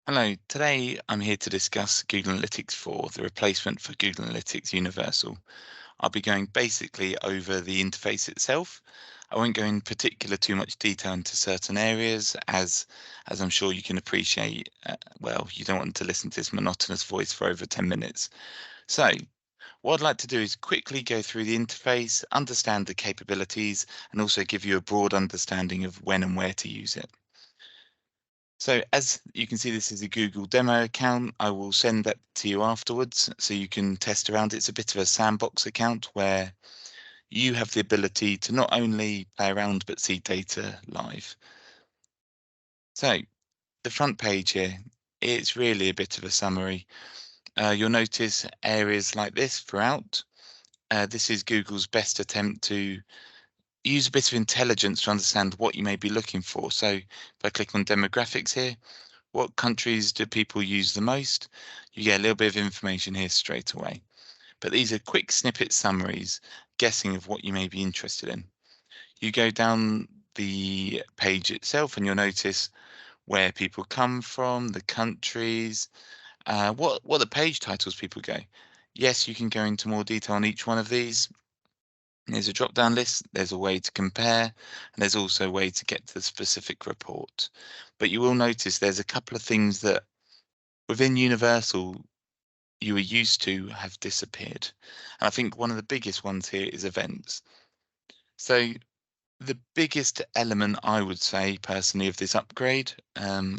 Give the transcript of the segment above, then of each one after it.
Hello, today I'm here to discuss Google Analytics 4, the replacement for Google Analytics Universal. I'll be going basically over the interface itself. I won't go in particular too much detail into certain areas as I'm sure you can appreciate, well, you don't want to listen to this monotonous voice for over 10 minutes. So what I'd like to do is quickly go through the interface, understand the capabilities, and also give you a broad understanding of when and where to use it. So as you can see, this is a Google demo account. I will send that to you afterwards so you can test around. It's a bit of a sandbox account where you have the ability to not only play around but see data live. So the front page here, it's really a bit of a summary. You'll notice areas like this throughout. This is Google's best attempt to use a bit of intelligence to understand what you may be looking for. So if I click on demographics here, what countries do people use the most? You get a little bit of information here straight away. But these are quick snippet summaries, guessing of what you may be interested in. You go down the page itself and you'll notice where people come from, the countries, what the page titles people go. Yes, you can go into more detail on each one of these. There's a drop-down list, there's a way to compare, and there's also a way to get to the specific report. But you will notice there's a couple of things that within Universal you were used to have disappeared. And I think one of the biggest ones here is events. So the biggest element I would say personally of this upgrade,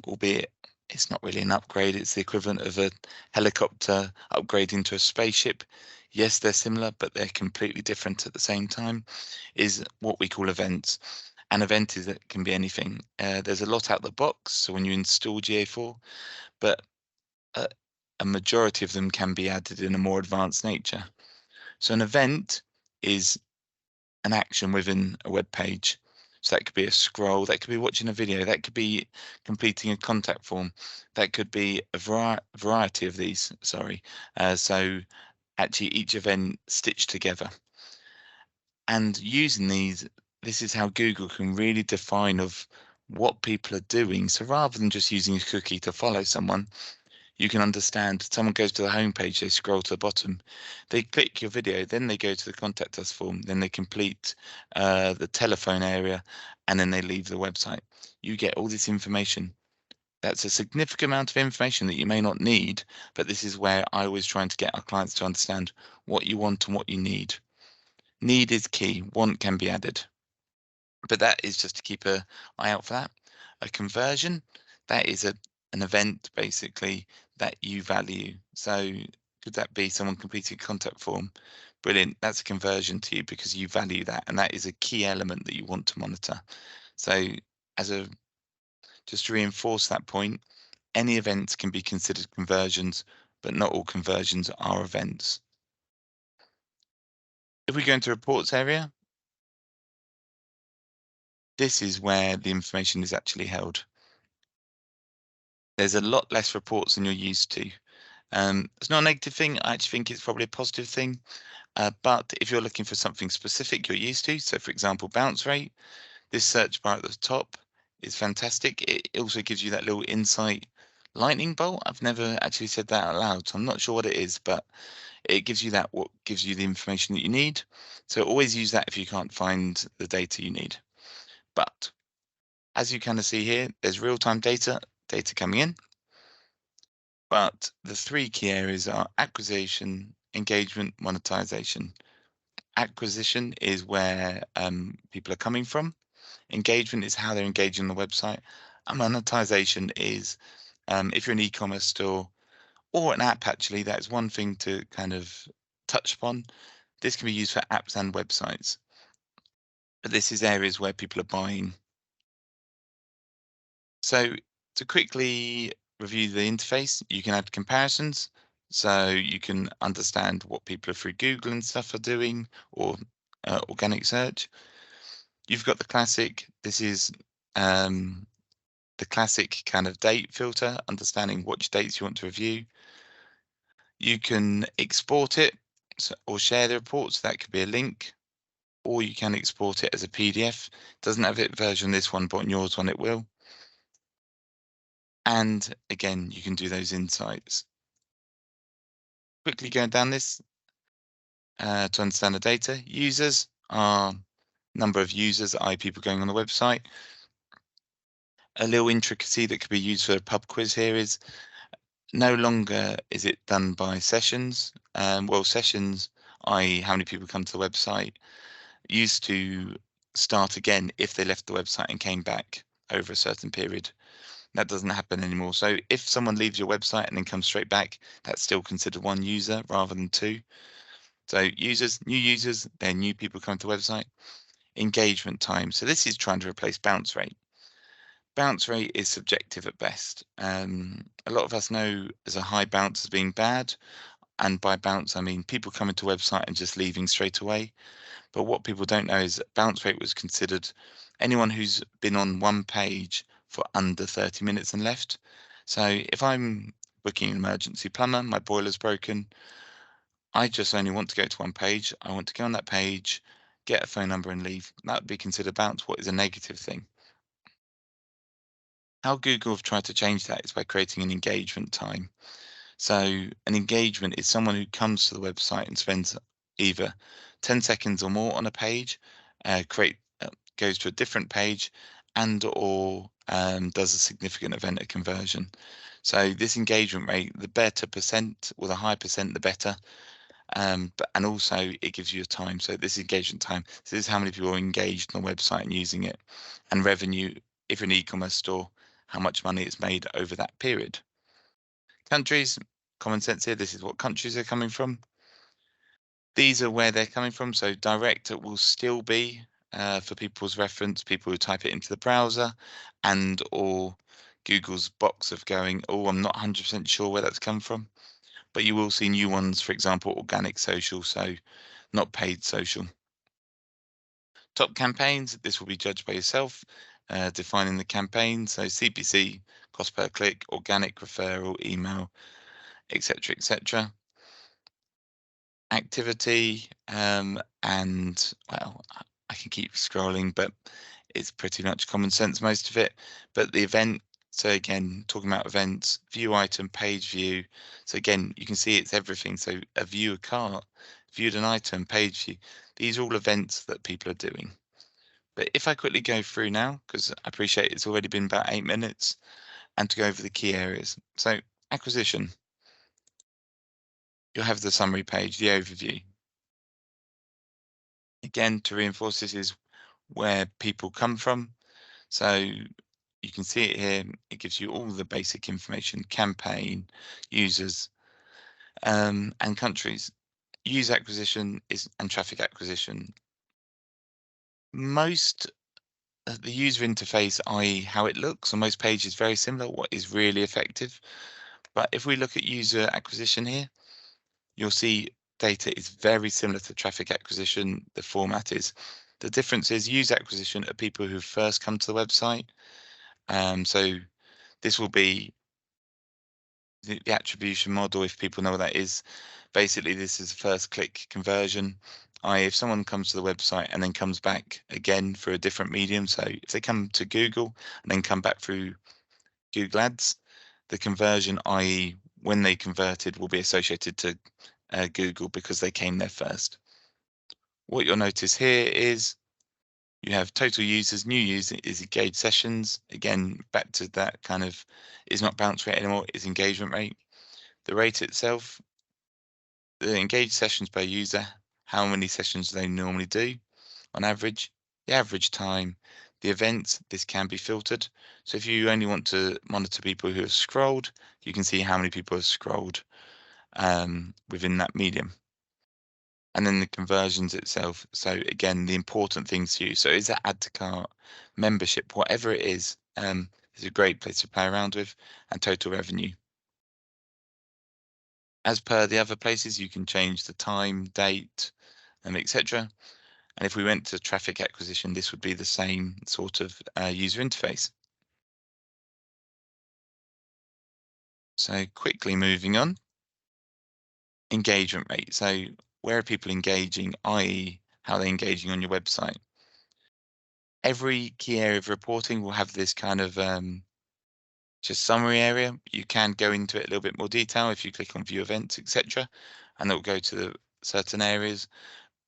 albeit it's not really an upgrade, it's the equivalent of a helicopter upgrading to a spaceship. Yes, they're similar, but they're completely different at the same time, is what we call events. An event is that can be anything. There's a lot out the box, so when you install GA4, but a majority of them can be added in a more advanced nature. So an event is an action within a web page. So that could be a scroll, that could be watching a video, that could be completing a contact form, that could be a variety of these, sorry. So actually each event stitched together. And using these, this is how Google can really define of what people are doing. So rather than just using a cookie to follow someone, you can understand someone goes to the homepage, they scroll to the bottom, they click your video, then they go to the contact us form, then they complete the telephone area, and then they leave the website. You get all this information. That's a significant amount of information that you may not need, but this is where I always trying to get our clients to understand what you want and what you need. Need is key, want can be added. But that is just to keep an eye out for that. A conversion, that is an event basically that you value. So could that be someone completing a contact form? Brilliant. That's a conversion to you because you value that, and that is a key element that you want to monitor. So just to reinforce that point, any events can be considered conversions, but not all conversions are events. If we go into reports area, this is where the information is actually held. There's a lot less reports than you're used to. It's not a negative thing. I actually think it's probably a positive thing. But if you're looking for something specific you're used to, so for example, bounce rate, this search bar at the top is fantastic. It also gives you that little insight lightning bolt. I've never actually said that out loud, so I'm not sure what it is, but it gives you that, what gives you the information that you need. So always use that if you can't find the data you need. But as you kind of see here, there's real-time data coming in. But the three key areas are acquisition, engagement, monetization. Acquisition is where people are coming from. Engagement is how they're engaging on the website. And monetization is if you're an e-commerce store or an app, actually, that's one thing to kind of touch upon. This can be used for apps and websites. But this is areas where people are buying. So to quickly review the interface, you can add comparisons. So you can understand what people are through Google and stuff are doing, or organic search. You've got the classic, this is the classic kind of date filter, understanding which dates you want to review. You can export it or share the reports. That could be a link, or you can export it as a PDF. Doesn't have it version this one, but on yours one it will. And again, you can do those insights. Quickly going down this to understand the data. Users are number of users, i.e. people going on the website. A little intricacy that could be used for a pub quiz here is no longer is it done by sessions. Well, sessions, i.e. how many people come to the website, used to start again if they left the website and came back over a certain period. That doesn't happen anymore. So if someone leaves your website and then comes straight back, that's still considered one user rather than two. So new users, they're new people coming to the website. Engagement time. So this is trying to replace bounce rate. Bounce rate is subjective at best. A lot of us know as a high bounce as being bad. And by bounce, I mean people coming to a website and just leaving straight away. But what people don't know is that bounce rate was considered anyone who's been on one page for under 30 minutes and left. So if I'm booking an emergency plumber, my boiler's broken, I just only want to go to one page. I want to go on that page, get a phone number and leave. That would be considered bounce, what is a negative thing. How Google have tried to change that is by creating an engagement time. So an engagement is someone who comes to the website and spends either 10 seconds or more on a page, goes to a different page, and or does a significant event of conversion. So this engagement rate, the better percent, or the higher percent, the better. And also it gives you a time. So this engagement time, so this is how many people are engaged on the website and using it, and revenue, if you're an e-commerce store, how much money it's made over that period. Countries, common sense here, this is what countries are coming from. These are where they're coming from. So direct will still be for people's reference, people who type it into the browser, and or Google's box of going, oh, I'm not 100% sure where that's come from. But you will see new ones, for example, organic social, so not paid social. Top campaigns, this will be judged by yourself, defining the campaign. So CPC, cost per click, organic referral, email, etc., etc. Activity, and well, I can keep scrolling, but it's pretty much common sense, most of it. But the event, so again, talking about events, view item, page view. So again, you can see it's everything. So a view a cart, viewed an item, page view. These are all events that people are doing. But if I quickly go through now, because I appreciate it's already been about 8 minutes, and to go over the key areas. So acquisition, you'll have the summary page, the overview. Again, to reinforce, this is where people come from. So you can see it here. It gives you all the basic information, campaign, users, and countries. User acquisition is and traffic acquisition. Most the user interface, i.e. how it looks on most pages, is very similar, what is really effective. But if we look at user acquisition here, you'll see data is very similar to traffic acquisition. The format is. The difference is user acquisition are people who first come to the website. So this will be the attribution model, if people know what that is. Basically, this is first click conversion. If someone comes to the website and then comes back again for a different medium, so if they come to Google and then come back through Google Ads, the conversion, i.e. when they converted, will be associated to Google because they came there first. What you'll notice here is you have total users, new user is engaged sessions. Again, back to that kind of is not bounce rate anymore, is engagement rate. The rate itself, the engaged sessions per user, how many sessions they normally do on average, the average time, the events, this can be filtered. So if you only want to monitor people who have scrolled, you can see how many people have scrolled within that medium. And then the conversions itself. So again, the important things to you. So is that add to cart, membership, whatever it is a great place to play around with, and total revenue. As per the other places, you can change the time, date, etc. And if we went to traffic acquisition, this would be the same sort of user interface. So quickly moving on, engagement rate. So where are people engaging, i.e. how they're engaging on your website? Every key area of reporting will have this kind of just summary area. You can go into it a little bit more detail if you click on view events, etc., and it will go to the certain areas.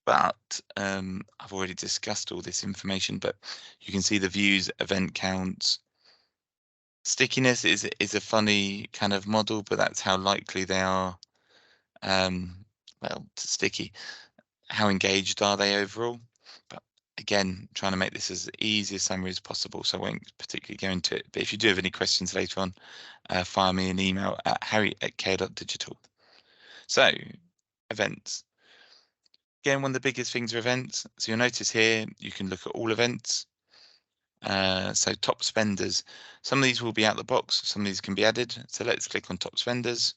But I've already discussed all this information, but you can see the views, event counts. Stickiness is a funny kind of model, but that's how likely they are, well, sticky. How engaged are they overall? But again, trying to make this as easy a summary as possible, so I won't particularly go into it. But if you do have any questions later on, fire me an email at harry@kayo.digital. So, events. Again, one of the biggest things are events. So you'll notice here, you can look at all events. So top spenders. Some of these will be out the box, some of these can be added. So let's click on top spenders.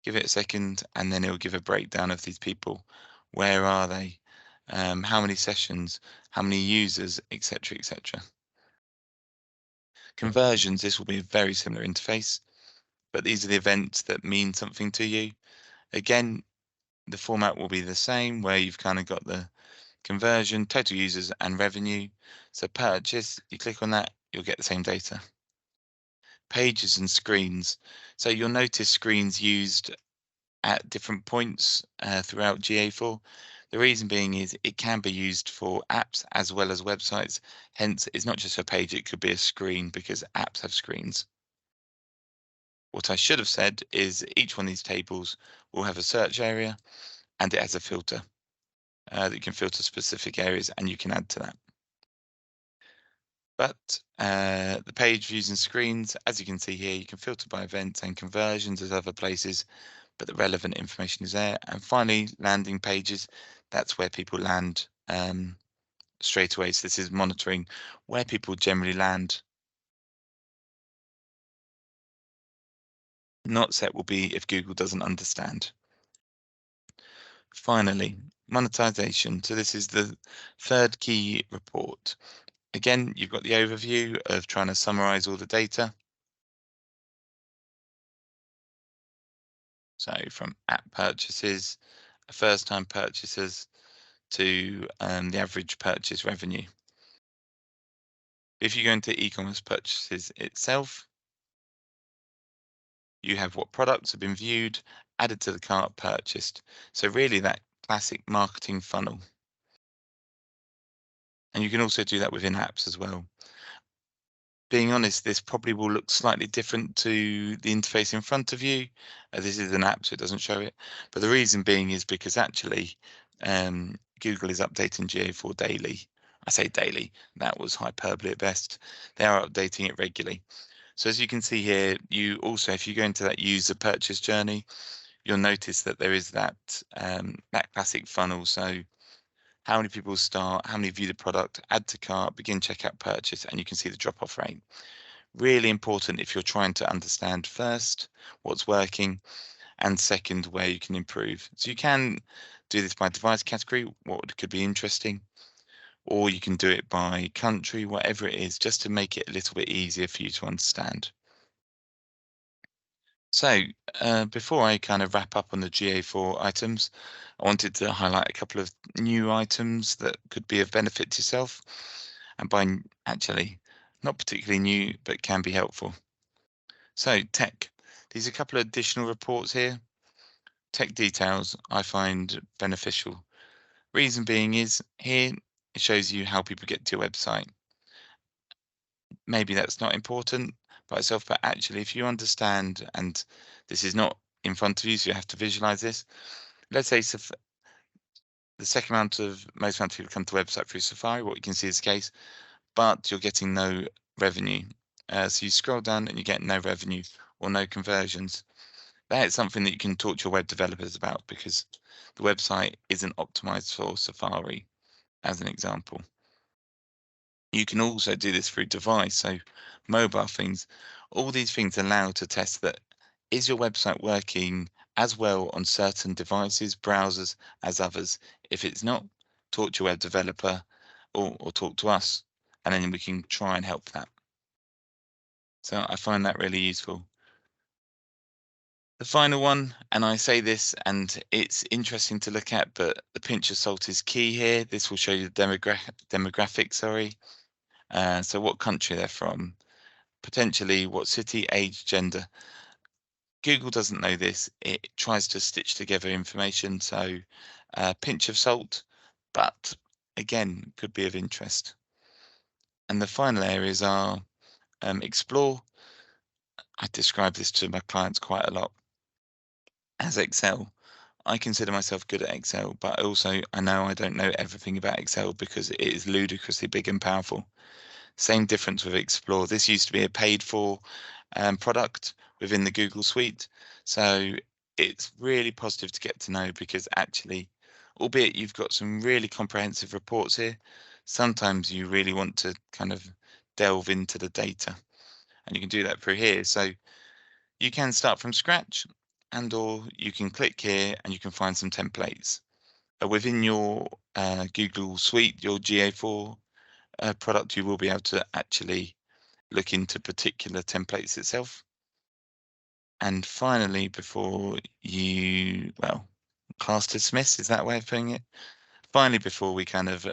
Give it a second, and then it'll give a breakdown of these people. Where are they? How many sessions? How many users, etc., etc. Conversions, this will be a very similar interface, but these are the events that mean something to you. Again, the format will be the same, where you've kind of got the conversion, total users, and revenue. So purchase, you click on that, you'll get the same data. Pages and screens. So you'll notice screens used at different points throughout GA4. The reason being is it can be used for apps as well as websites. Hence, it's not just a page, it could be a screen because apps have screens. What I should have said is each one of these tables will have a search area and it has a filter that you can filter specific areas and you can add to that. But the page views and screens, as you can see here, you can filter by events and conversions as other places, but the relevant information is there. And finally, landing pages, that's where people land straight away. So this is monitoring where people generally land. Not set will be if Google doesn't understand. Finally, monetization. So this is the third key report. Again, you've got the overview of trying to summarize all the data. So from app purchases, first-time purchasers, to the average purchase revenue. If you go into e-commerce purchases itself, you have what products have been viewed, added to the cart, purchased. So really that classic marketing funnel. And you can also do that within apps as well. Being honest, this probably will look slightly different to the interface in front of you. This is an app, so it doesn't show it. But the reason being is because actually Google is updating GA4 daily. I say daily, that was hyperbole at best. They are updating it regularly. So as you can see here, you also, if you go into that user purchase journey, you'll notice that there is that that classic funnel. So how many people start, how many view the product, add to cart, begin checkout, purchase, and you can see the drop-off rate. Really important if you're trying to understand first what's working, and second, where you can improve. So you can do this by device category, what could be interesting, or you can do it by country, whatever it is, just to make it a little bit easier for you to understand. So before I kind of wrap up on the GA4 items, I wanted to highlight a couple of new items that could be of benefit to yourself, and by actually not particularly new, but can be helpful. So tech, these are a couple of additional reports here. Tech details I find beneficial. Reason being is here it shows you how people get to your website. Maybe that's not important by itself, but actually if you understand, and this is not in front of you, so you have to visualize this. Let's say the second most amount of people come to the website through Safari, what you can see is the case, but you're getting no revenue. So you scroll down and you get no revenue or no conversions. That is something that you can talk to your web developers about because the website isn't optimized for Safari, as an example. You can also do this through device, so mobile things. All these things allow to test that is your website working as well on certain devices, browsers, as others. If it's not, talk to your web developer or talk to us, and then we can try and help that. So I find that really useful. The final one, and I say this and it's interesting to look at, but the pinch of salt is key here. This will show you the demographics, sorry. So what country they're from, potentially what city, age, gender. Google doesn't know this. It tries to stitch together information, so pinch of salt, but again, could be of interest. And the final areas are explore. I describe this to my clients quite a lot as Excel. I consider myself good at Excel, but I know I don't know everything about Excel because it is ludicrously big and powerful. Same difference with Explore. This used to be a paid for product within the Google Suite. So it's really positive to get to know because actually, albeit you've got some really comprehensive reports here, sometimes you really want to kind of delve into the data. And you can do that through here. So you can start from scratch and or you can click here and you can find some templates. Within your Google Suite, your GA4 product, you will be able to actually look into particular templates itself. And finally, before you, well, class dismiss, is that a way of putting it? Finally, before we kind of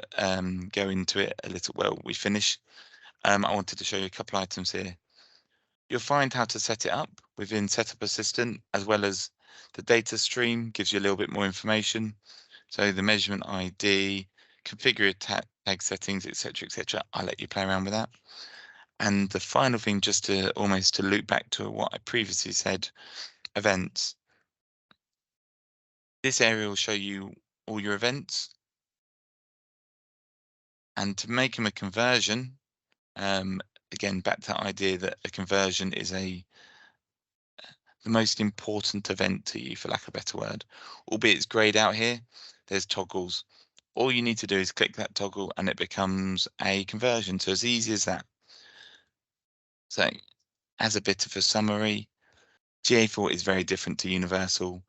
go into it a little, well, we finish, I wanted to show you a couple items here. You'll find how to set it up within Setup Assistant, as well as the data stream gives you a little bit more information. So the measurement ID, configure your tag settings, etc., etc. I'll let you play around with that. And the final thing, just to almost to loop back to what I previously said, events. This area will show you all your events. And to make them a conversion, again, back to that idea that a conversion is the most important event to you, for lack of a better word. Albeit it's grayed out here, there's toggles. All you need to do is click that toggle and it becomes a conversion. So as easy as that. So as a bit of a summary, GA4 is very different to Universal,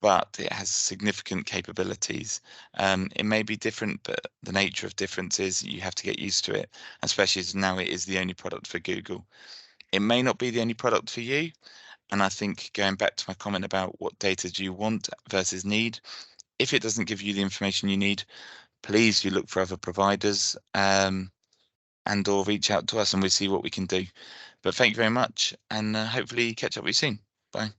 but it has significant capabilities. It may be different, but the nature of difference is you have to get used to it, especially as now it is the only product for Google. It may not be the only product for you, and I think going back to my comment about what data do you want versus need, if it doesn't give you the information you need, please you look for other providers and or reach out to us and we'll see what we can do. But thank you very much and hopefully catch up with you soon. Bye.